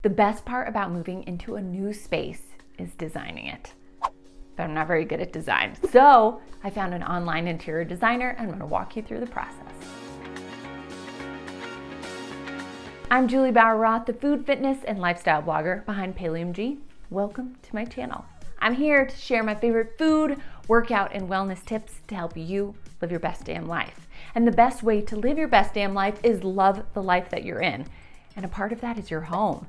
The best part about moving into a new space is designing it. But I'm not very good at design. So I found an online interior designer and I'm gonna walk you through the process. I'm Juli Bauer Roth, the food, fitness, and lifestyle blogger behind PaleomG. Welcome to my channel. I'm here to share my favorite food, workout, and wellness tips to help you live your best damn life. And the best way to live your best damn life is love the life that you're in. And a part of that is your home.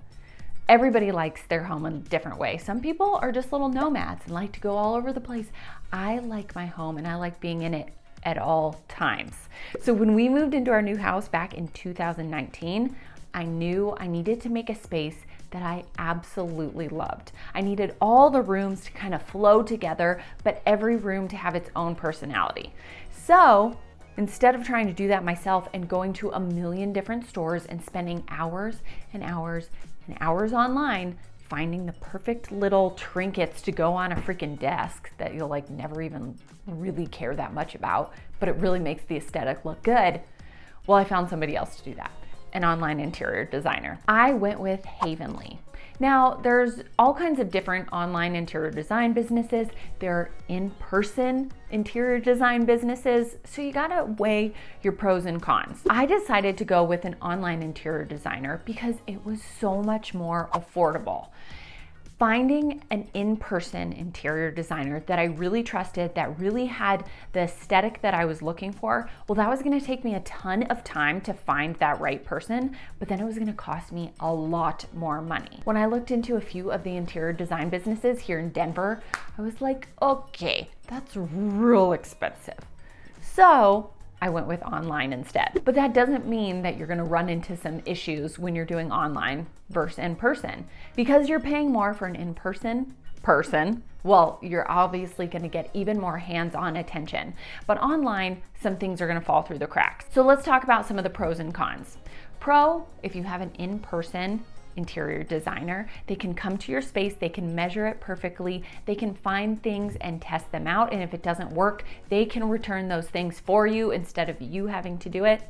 Everybody likes their home in a different way. Some people are just little nomads and like to go all over the place. I like my home and I like being in it at all times. So when we moved into our new house back in 2019, I knew I needed to make a space that I absolutely loved. I needed all the rooms to kind of flow together, but every room to have its own personality. So instead of trying to do that myself and going to a million different stores and spending hours and hours and hours online finding the perfect little trinkets to go on a freaking desk that you'll like never even really care that much about, but it really makes the aesthetic look good, well, I found somebody else to do that. An online interior designer. I went with Havenly. Now, there's all kinds of different online interior design businesses. There are in-person interior design businesses, so you gotta weigh your pros and cons. I decided to go with an online interior designer because it was so much more affordable. Finding an in-person interior designer that I really trusted, that really had the aesthetic that I was looking for, well, that was gonna take me a ton of time to find that right person, but then it was gonna cost me a lot more money. When I looked into a few of the interior design businesses here in Denver, I was like, okay, that's real expensive. So I went with online instead. But that doesn't mean that you're gonna run into some issues when you're doing online versus in-person. Because you're paying more for an in-person person, well, you're obviously gonna get even more hands-on attention. But online, some things are gonna fall through the cracks. So let's talk about some of the pros and cons. Pro, if you have an in-person interior designer, they can come to your space, they can measure it perfectly, they can find things and test them out, and if it doesn't work, they can return those things for you instead of you having to do it.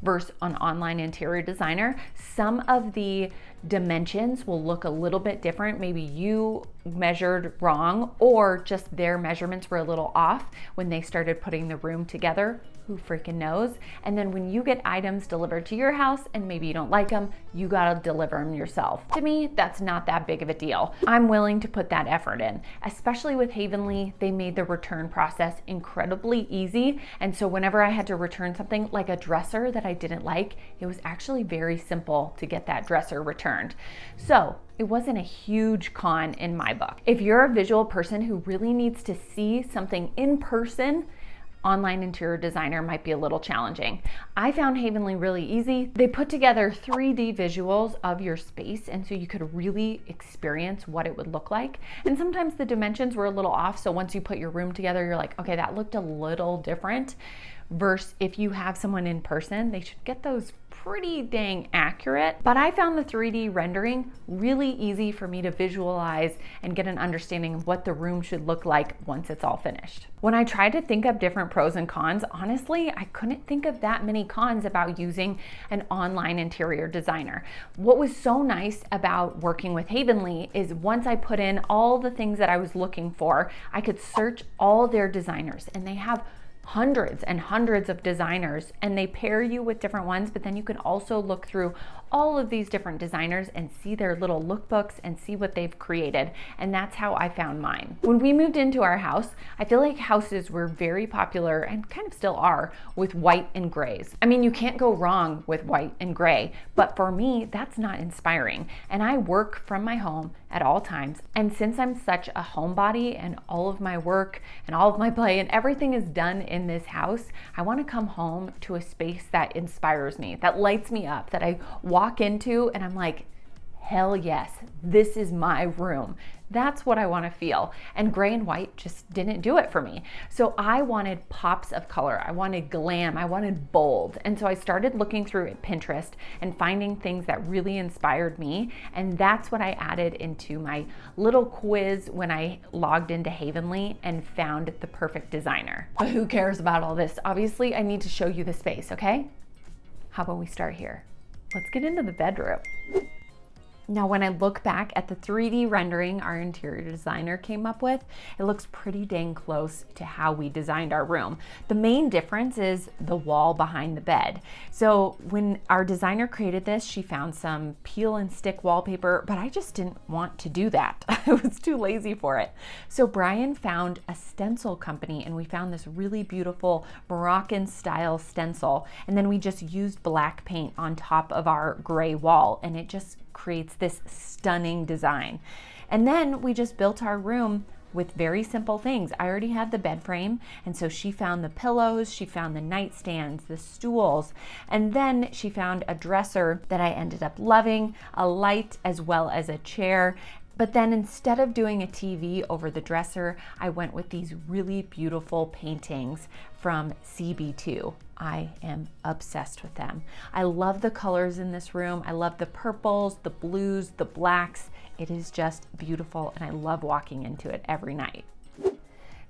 Versus an online interior designer, some of the dimensions will look a little bit different. Maybe you measured wrong or just their measurements were a little off when they started putting the room together. Who freaking knows? And then when you get items delivered to your house and maybe you don't like them, you gotta deliver them yourself. To me, that's not that big of a deal. I'm willing to put that effort in. Especially with Havenly, they made the return process incredibly easy. And so whenever I had to return something like a dresser that I didn't like, it was actually very simple to get that dresser returned. So it wasn't a huge con in my book. If you're a visual person who really needs to see something in person, online interior designer might be a little challenging. I found Havenly really easy. They put together 3D visuals of your space, and so you could really experience what it would look like. And sometimes the dimensions were a little off, so once you put your room together, you're like, okay, that looked a little different. Versus if you have someone in person, they should get those pretty dang accurate. But I found the 3D rendering really easy for me to visualize and get an understanding of what the room should look like once it's all finished. When I tried to think of different pros and cons, honestly, I couldn't think of that many cons about using an online interior designer. What was so nice about working with Havenly is once I put in all the things that I was looking for, I could search all their designers, and they have hundreds and hundreds of designers, and they pair you with different ones, but then you can also look through all of these different designers and see their little lookbooks and see what they've created. And that's how I found mine. When we moved into our house, I feel like houses were very popular and kind of still are with white and grays. I mean, you can't go wrong with white and gray, but for me, that's not inspiring. And I work from my home at all times. And since I'm such a homebody and all of my work and all of my play and everything is done in this house, I want to come home to a space that inspires me, that lights me up, that I walk into and I'm like, hell yes, this is my room. That's what I want to feel. And gray and white just didn't do it for me. So I wanted pops of color. I wanted glam. I wanted bold. And so I started looking through Pinterest and finding things that really inspired me. And that's what I added into my little quiz when I logged into Havenly and found the perfect designer. But who cares about all this? Obviously, I need to show you the space, okay? How about we start here? Let's get into the bedroom. Now, when I look back at the 3D rendering our interior designer came up with, it looks pretty dang close to how we designed our room. The main difference is the wall behind the bed. So when our designer created this, she found some peel and stick wallpaper, but I just didn't want to do that. I was too lazy for it. So Brian found a stencil company, and we found this really beautiful Moroccan style stencil. And then we just used black paint on top of our gray wall, and it just creates this stunning design. And then we just built our room with very simple things. I already had the bed frame, and so she found the pillows, she found the nightstands, the stools, and then she found a dresser that I ended up loving, a light as well as a chair. But then instead of doing a TV over the dresser, I went with these really beautiful paintings from CB2. I am obsessed with them. I love the colors in this room. I love the purples, the blues, the blacks. It is just beautiful, and I love walking into it every night.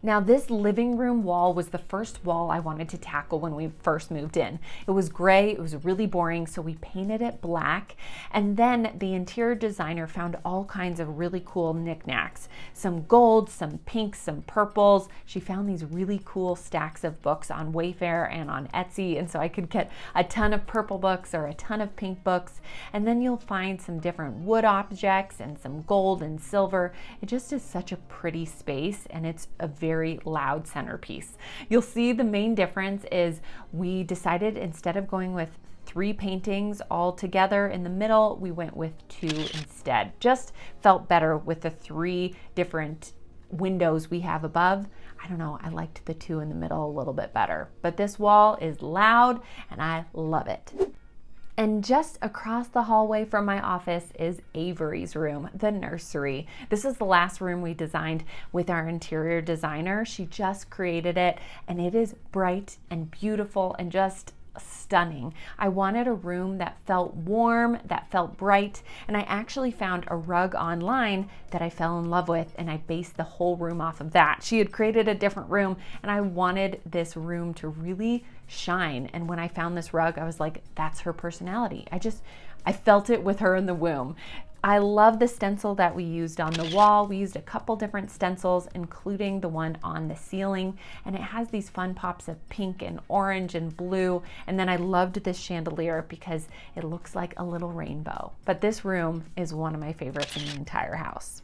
Now, this living room wall was the first wall I wanted to tackle when we first moved in. It was gray, it was really boring, so we painted it black. And then the interior designer found all kinds of really cool knickknacks. Some gold, some pinks, some purples. She found these really cool stacks of books on Wayfair and on Etsy, and so I could get a ton of purple books or a ton of pink books. And then you'll find some different wood objects and some gold and silver. It just is such a pretty space, and it's a very loud centerpiece. You'll see the main difference is we decided instead of going with 3 paintings all together in the middle, we went with 2 instead. Just felt better with the 3 different windows we have above. I don't know, I liked the 2 in the middle a little bit better. But this wall is loud and I love it. And just across the hallway from my office is Avery's room, the nursery. This is the last room we designed with our interior designer. She just created it, and it is bright and beautiful and just stunning. I wanted a room that felt warm, that felt bright, and I actually found a rug online that I fell in love with, and I based the whole room off of that. She had created a different room, and I wanted this room to really shine. And when I found this rug, I was like, that's her personality. I felt it with her in the womb. I love the stencil that we used on the wall. We used a couple different stencils, including the one on the ceiling, and it has these fun pops of pink and orange and blue. And then I loved this chandelier because it looks like a little rainbow. But this room is one of my favorites in the entire house.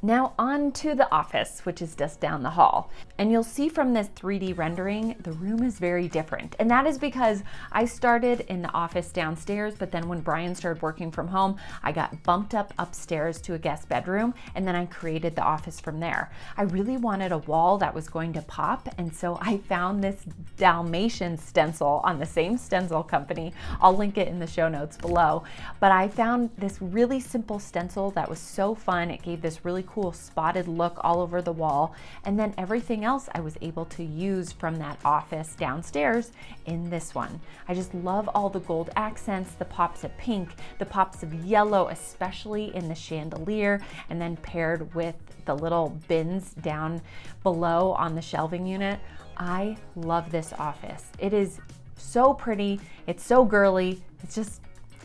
Now on to the office, which is just down the hall. And you'll see from this 3D rendering, the room is very different. And that is because I started in the office downstairs, but then when Brian started working from home, I got bumped up upstairs to a guest bedroom, and then I created the office from there. I really wanted a wall that was going to pop, and so I found this Dalmatian stencil on the same stencil company. I'll link it in the show notes below. But I found this really simple stencil that was so fun. It gave this really cool spotted look all over the wall, and then everything else I was able to use from that office downstairs in this one. I just love all the gold accents, the pops of pink, the pops of yellow, especially in the chandelier, and then paired with the little bins down below on the shelving unit. I love this office. It is so pretty, it's so girly, it's just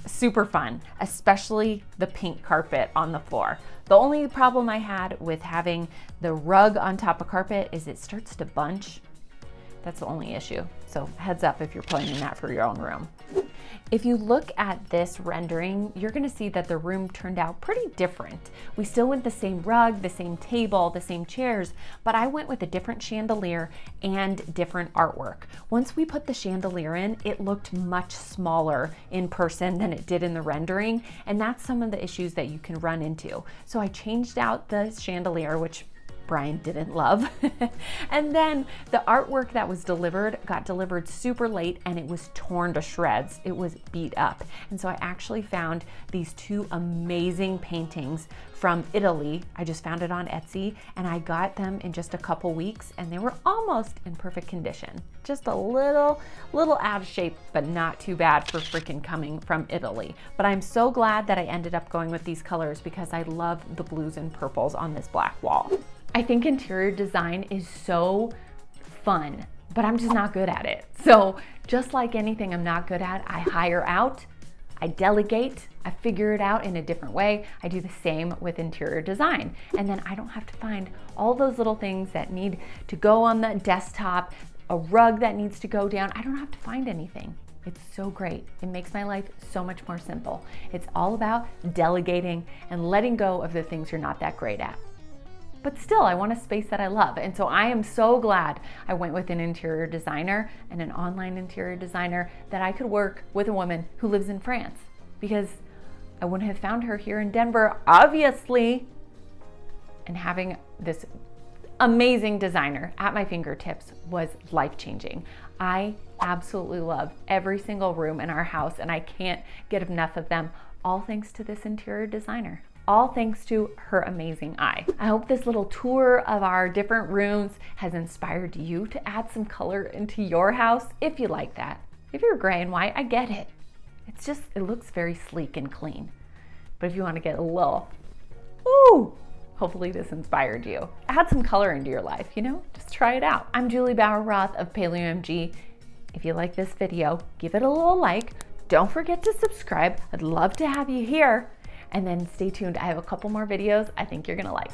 super fun, especially the pink carpet on the floor. The only problem I had with having the rug on top of carpet is it starts to bunch. That's the only issue. So heads up if you're planning that for your own room. If you look at this rendering, you're gonna see that the room turned out pretty different. We still went the same rug, the same table, the same chairs, but I went with a different chandelier and different artwork. Once we put the chandelier in, it looked much smaller in person than it did in the rendering, and that's some of the issues that you can run into. So I changed out the chandelier, which Brian didn't love. And then the artwork that was delivered got delivered super late, and it was torn to shreds. It was beat up. And so I actually found these 2 amazing paintings from Italy. I just found it on Etsy, and I got them in just a couple weeks, and they were almost in perfect condition. Just a little out of shape, but not too bad for freaking coming from Italy. But I'm so glad that I ended up going with these colors because I love the blues and purples on this black wall. I think interior design is so fun, but I'm just not good at it. So just like anything I'm not good at, I hire out, I delegate, I figure it out in a different way. I do the same with interior design. And then I don't have to find all those little things that need to go on the desktop, a rug that needs to go down. I don't have to find anything. It's so great. It makes my life so much more simple. It's all about delegating and letting go of the things you're not that great at. But still, I want a space that I love. And so I am so glad I went with an interior designer and an online interior designer, that I could work with a woman who lives in France, because I wouldn't have found her here in Denver, obviously. And having this amazing designer at my fingertips was life-changing. I absolutely love every single room in our house, and I can't get enough of them, all thanks to this interior designer. All thanks to her amazing eye. I hope this little tour of our different rooms has inspired you to add some color into your house, if you like that. If you're gray and white, I get it. It looks very sleek and clean. But if you want to get a little, hopefully this inspired you. Add some color into your life, just try it out. I'm Juli Bauer Roth of PaleoMG. If you like this video, give it a little like. Don't forget to subscribe. I'd love to have you here. And then stay tuned. I have a couple more videos I think you're gonna like.